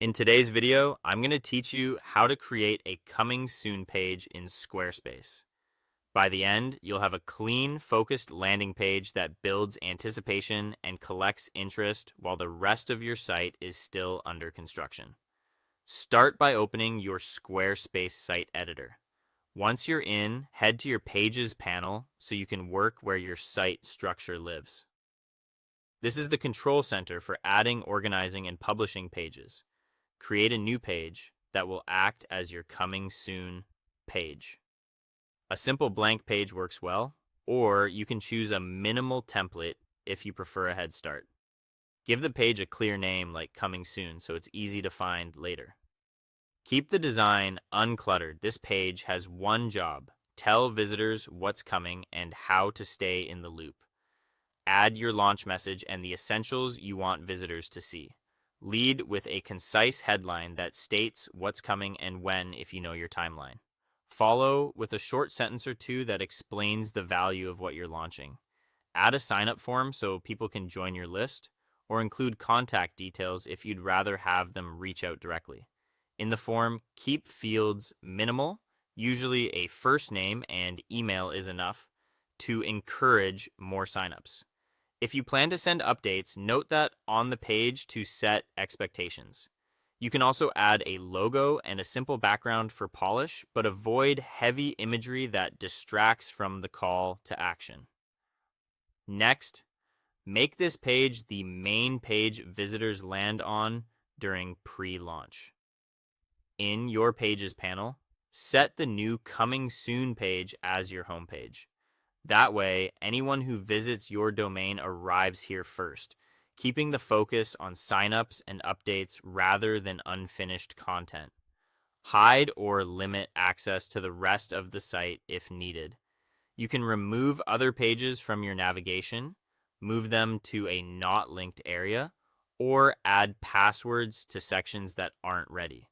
In today's video, I'm going to teach you how to create a coming soon page in Squarespace. By the end, you'll have a clean, focused landing page that builds anticipation and collects interest while the rest of your site is still under construction. Start by opening your Squarespace site editor. Once you're in, head to your Pages panel so you can work where your site structure lives. This is the control center for adding, organizing, and publishing pages. Create a new page that will act as your coming soon page. A simple blank page works well, or you can choose a minimal template if you prefer a head start. Give the page a clear name like coming soon so it's easy to find later. Keep the design uncluttered. This page has one job: tell visitors what's coming and how to stay in the loop. Add your launch message and the essentials you want visitors to see. Lead with a concise headline that states what's coming and when if you know your timeline. Follow with a short sentence or two that explains the value of what you're launching. Add a sign-up form so people can join your list, or include contact details if you'd rather have them reach out directly. In the form, keep fields minimal, usually a first name and email is enough, to encourage more signups. If you plan to send updates, note that on the page to set expectations. You can also add a logo and a simple background for polish, but avoid heavy imagery that distracts from the call to action. Next, make this page the main page visitors land on during pre-launch. In your Pages panel, set the new Coming Soon page as your homepage. That way, anyone who visits your domain arrives here first, keeping the focus on signups and updates rather than unfinished content. Hide or limit access to the rest of the site if needed. You can remove other pages from your navigation, move them to a not linked area, or add passwords to sections that aren't ready.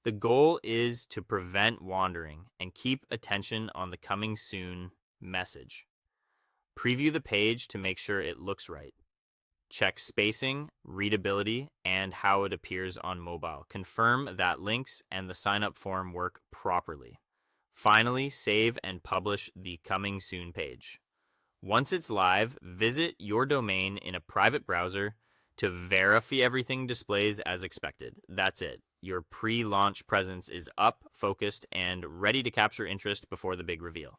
The goal is to prevent wandering and keep attention on the coming soon message. Preview the page to make sure it looks right. Check spacing, readability, and how it appears on mobile. Confirm that links and the sign-up form work properly. Finally, save and publish the Coming Soon page. Once it's live, visit your domain in a private browser to verify everything displays as expected. That's it. Your pre-launch presence is up, focused, and ready to capture interest before the big reveal.